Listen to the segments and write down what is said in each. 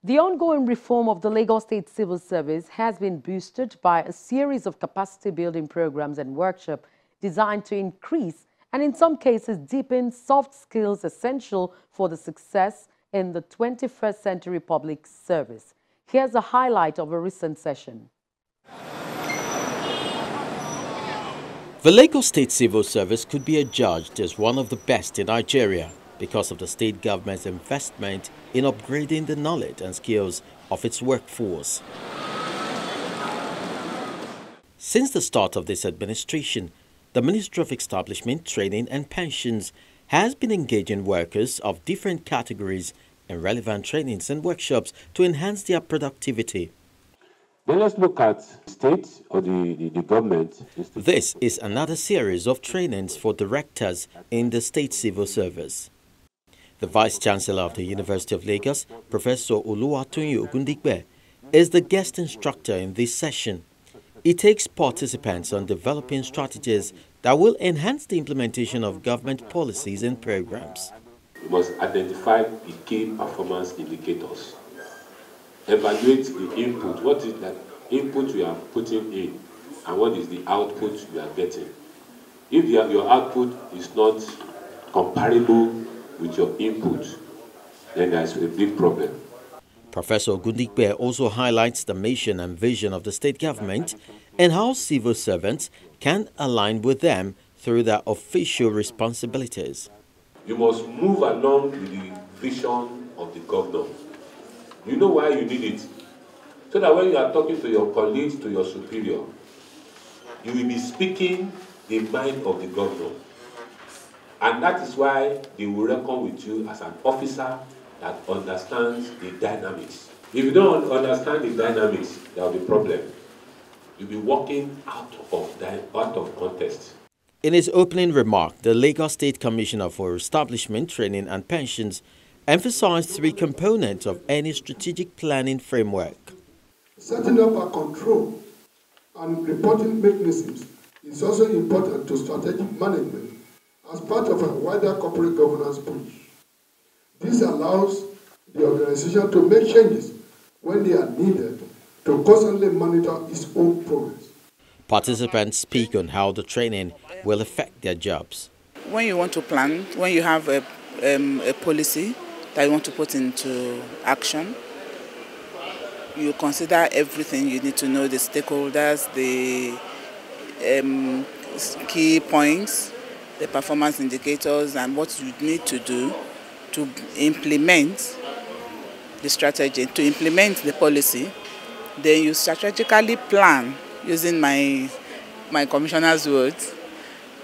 The ongoing reform of the Lagos State Civil Service has been boosted by a series of capacity-building programs and workshops designed to increase and in some cases deepen soft skills essential for the success in the 21st century public service. Here's a highlight of a recent session. The Lagos State Civil Service could be adjudged as one of the best in Nigeria because of the state government's investment in upgrading the knowledge and skills of its workforce. Since the start of this administration, the Ministry of Establishment, Training and Pensions has been engaging workers of different categories in relevant trainings and workshops to enhance their productivity. Then let's look at state or the government. This is another series of trainings for directors in the State Civil Service. The Vice-Chancellor of the University of Lagos, Professor Oluwatunyi Ogundigbe, is the guest instructor in this session. He takes participants on developing strategies that will enhance the implementation of government policies and programs. We must identify the key performance indicators. Evaluate the input. What is that input you are putting in and what is the output you are getting? If your output is not comparable with your input, then there is a big problem. Professor Ogundigbe also highlights the mission and vision of the state government and how civil servants can align with them through their official responsibilities. You must move along with the vision of the governor. You know why you need it? So that when you are talking to your colleagues, to your superior, you will be speaking the mind of the governor. And that is why they will reckon with you as an officer that understands the dynamics. If you don't understand the dynamics, there will be a problem. You'll be walking out of context. In his opening remark, the Lagos State Commissioner for Establishment, Training and Pensions emphasized three components of any strategic planning framework. Setting up a control and reporting mechanisms is also important to strategic management as part of a wider corporate governance push. This allows the organization to make changes when they are needed to constantly monitor its own progress. Participants speak on how the training will affect their jobs. When you want to plan, when you have a policy that you want to put into action, you consider everything you need to know, the stakeholders, the key points, the performance indicators, and what you need to do to implement the strategy, to implement the policy. Then you strategically plan, using my commissioner's words,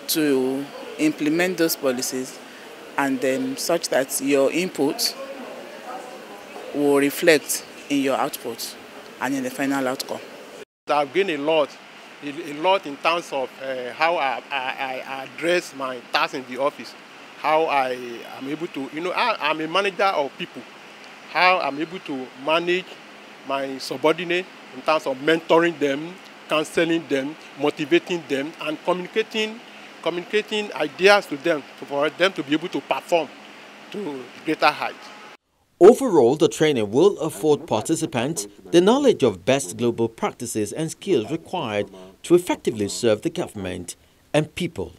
to implement those policies, and then such that your input will reflect in your output and in the final outcome. I've gained a lot in terms of how I address my tasks in the office, how I am able to, I'm a manager of people, how I'm able to manage my subordinates in terms of mentoring them, counseling them, motivating them, and communicating ideas to them for them to be able to perform to greater heights. Overall, the training will afford participants the knowledge of best global practices and skills required to effectively serve the government and people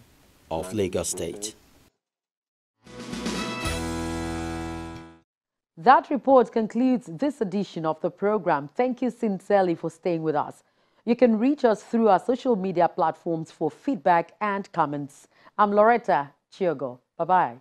of Lagos State. That report concludes this edition of the program. Thank you sincerely for staying with us. You can reach us through our social media platforms for feedback and comments. I'm Loretta Chiogo. Bye-bye.